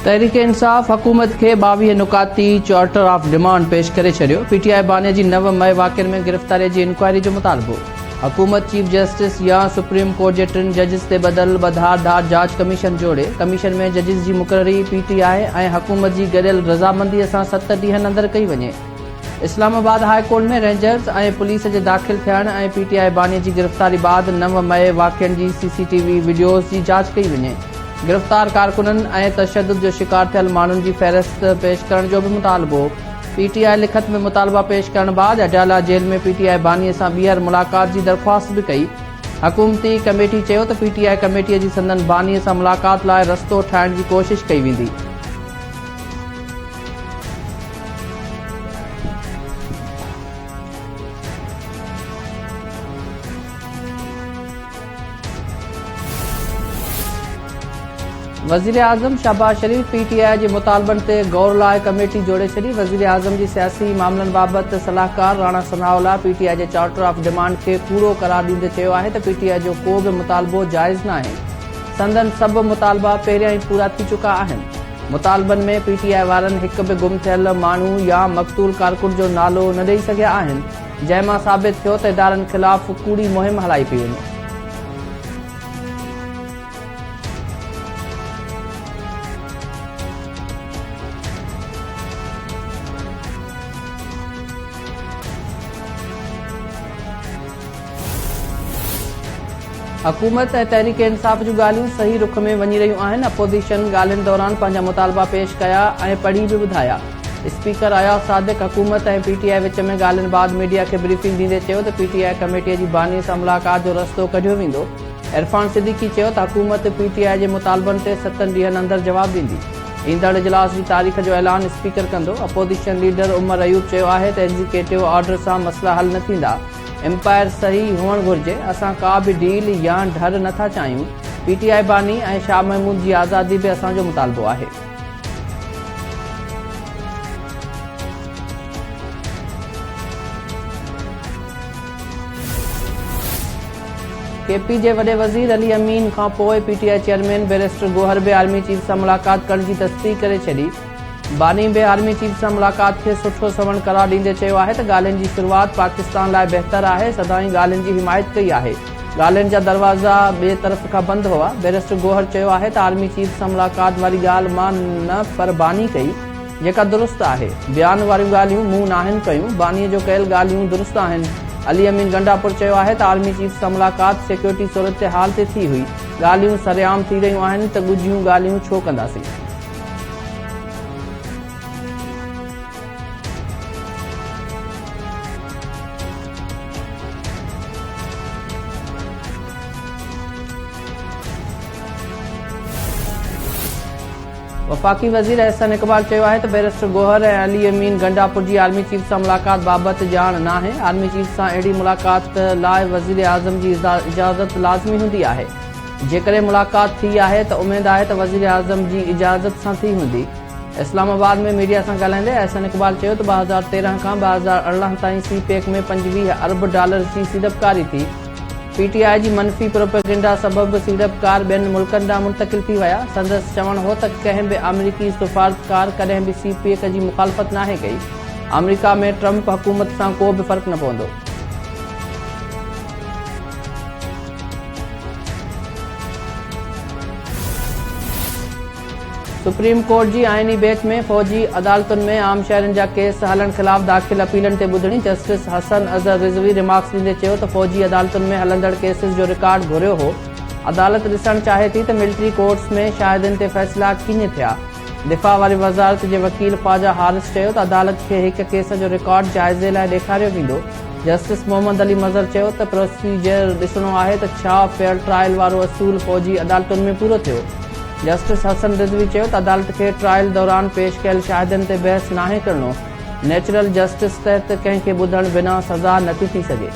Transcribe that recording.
तहरीक इंसाफ़ हुकूमत के 22 नुकाती चार्टर ऑफ डिमांड पेश करे छड़ियो। पीटीआई बाने जी 9 मई वाक़िअनि में गिरफ़्तारी जी इंक्वायरी जो मुतालबो। हुकूमत चीफ जस्टिस या सुप्रीम कोर्ट के 3 जजिस ते बदल धार जांच कमीशन जोड़े। कमीशन में जजिस की मुक़ररी पीटीआई ऐं हुकूमत की गडियल रज़ामंदी सां 7 ॾींहनि अंदर कई वञे। इस्लामाबाद हाई कोर्ट में रेंजर्स ऐं पुलिस के दाख़िल थियण ऐं पीटीआई बानी की गिरफ़्तारी बाद 9 मई वाक़िअनि की सीसीटीवी वीडियोज़ की जांच कई वञे। गिरफ़्तार कारकुननि ऐं तशद्दुद जो शिकार थियल माण्हुनि जी फ़हरिस्त पेश करण जो भी मुतालबो। पीटीआई लिखत में मुतालबा पेश करण बाद अडाला जेल में पीटीआई बानी सां ॿीहर मुलाक़ात की दरख्वास्त भी कई। हुकूमती कमेटी चयो त पीटीआई कमेटी की संदन बानी सां मुलाक़ात लाइ रस्तो ठाहिण की कोशिश कई वेंदी। वज़ीर आज़म शहबाज शरीफ पीटीआई के मुतालबन ते गौर लाइ कमेटी जोड़े छड़ी। वज़ीर आज़म की सियासी मामलन बाबत सलाहकार राणा सनाउल्ला पीटीआई के चार्टर ऑफ डिमांड के कूड़ो करार दींदे चयो आहे त पीटीआई जो को भी मुतालबो जायज़ न आहे। संदन सब मुतालबा पहिरियां ही पूरा थी चुका आहिनि। मुतालबन में पीटीआई वारनि हिक भी गुम थियल माण्हू या मक़तूल कारकुन जो नालो न ॾेई सघिया आहिनि, जंहिंमां साबित थियो त इदारनि ख़िलाफ़ कूड़ी मुहिम हलाई पई वञे। हुकूमत ऐं तहरीक इंसाफ़ जूं ॻाल्हियूं सही रुख में वञी रहियूं आहिनि। अपोज़िशन ॻाल्हियुनि दौरान पंहिंजा मुतालबा पेश कया ऐं पढ़ी भी ॿुधाया। स्पीकर अयाज़ सादिक हुकूमत ऐं पीटीआई विच में ॻाल्हियुनि बाद मीडिया के ब्रीफिंग ॾींदे चयो त पीटीआई कमेटी की बानी सां मुलाक़ात जो रस्तो कढियो वेंदो। इरफान सिद्दीकी चयो त हुकूमत पीटीआई के मुतालबनि ते 7 ॾींहनि अंदर जवाब ॾींदी। ईंदड़ इजलास की तारीख़ जो ऐलान स्पीकर कंदो। अपोज़िशन लीडर उमर अयूब चयो आहे त एग्जीक्यूटिव ऑर्डर सां मसला हल न थींदा। एम्पायर सही हुअण घुर्जे। असां का भी डील या ढर नथा चाहियूं। पीटीआई बानी ऐं शाह महमूद की आज़ादी भी असांजो मुतालबो आहे। केपी के वडे वज़ीर अली अमीन खां पोइ पीटीआई चेयरमैन बैरिस्टर गोहर बे आर्मी चीफ से मुलाक़ात करण की तस्दीक करे छड़ी। बानी बे आर्मी चीफ से मुलाक़ात के सुठो सवण करार ॾींदे चयो आहे त ॻाल्हियुनि जी शुरुआत पाकिस्तान लाइ बहितर आहे। सदाई ॻाल्हियुनि जी हिमायत कई आहे। ॻाल्हियुनि जा दरवाज़ा ॿिए तरफ़ खां बंदि हुआ। बैरिस्टर गोहर चयो आहे त आर्मी चीफ सां मुलाक़ात वारी ॻाल्हि मां न पर बानी कई, जेका दुरुस्त आहे। बयान वारियूं ॻाल्हियूं मूं नाहिनि कयूं। बानीअ जो कयल ॻाल्हियूं दुरुस्त आहिनि। अली अमीन गंडापुर चयो आहे त आर्मी चीफ सां मुलाक़ात सिक्योरिटी सूरत हाल ते थी हुई। ॻाल्हियूं सरेआम थी रहियूं आहिनि त ॻुझियूं ॻाल्हियूं छो कंदासीं। वफाकी वज़ीर एहसन इकबाल चयो आहे त बैरिस्टर गोहर ऐं अली अमीन गंडापुर की आर्मी चीफ सां मुलाक़ात बाबत ॼाण न आहे। आर्मी चीफ सां अहिड़ी मुलाक़ात लाइ वज़ीर आज़म की इजाज़त लाज़मी हूंदी आहे। जेकॾहिं मुलाक़ात थी आहे त उमेद आहे त वज़ीर आज़म की इजाज़त सां थी हूंदी। इस्लामाबाद में मीडिया सां ॻाल्हाईंदे एहसन इकबाल चयो त 2013 खां 2018 ताईं सीपेक में 25 अरब डॉलर की सीड़पकारी थी। पीटीआई की मनफी प्रोपेगेंडा सबब सीड़पकार ॿियनि मुल्कनि ॾांहुं मुंतकिल थी विया। संदसि चवण हो त कंहिं भी अमरीकी सिफारतकार कॾहिं भी सीपीएक की मुखालफ़त नाहे कई। अमरीका में ट्रंप हुकूमत सां को भी फ़र्क़ न पवंदो। सुप्रीम कोर्ट की आइनी बेंच में फौजी अदालतुनि में आम शहरनि जा केस हलण ख़िलाफ़ दाख़िल अपीलनि ते ॿुधणी। जस्टिस हसन अज़हर रिज़वी रिमार्क्स ॾींदे चयो त फौजी अदालतुनि में हलंदड़ केसिस जो रिकॉर्ड घुरियो हो। अदालत ॾिसणु चाहे थी त मिलिट्री कोर्ट्स में शाहिदनि ते फ़ैसिला कीअं थिया। दिफ़ा वारी वज़ारत के वकील ख्वाजा हारिस चयो त अदालत खे हिक केस जो रिकॉर्ड जाइज़े लाइ ॾेखारियो वेंदो। जस्टिस मोहम्मद अली मज़हर चयो त प्रोसीजर ॾिसणो आहे त छा फेयर ट्रायल वारो असूल फौजी अदालतुनि में पूरो थियो। जस्टिस हसन रिज़वी चयो त अदालत के ट्रायल दौरान पेश कयल शाहिदनि ते बहस नाहे करणो। नेचुरल जस्टिस तहत कंहिंखे ॿुधण बिना सज़ा नथी थी सघे।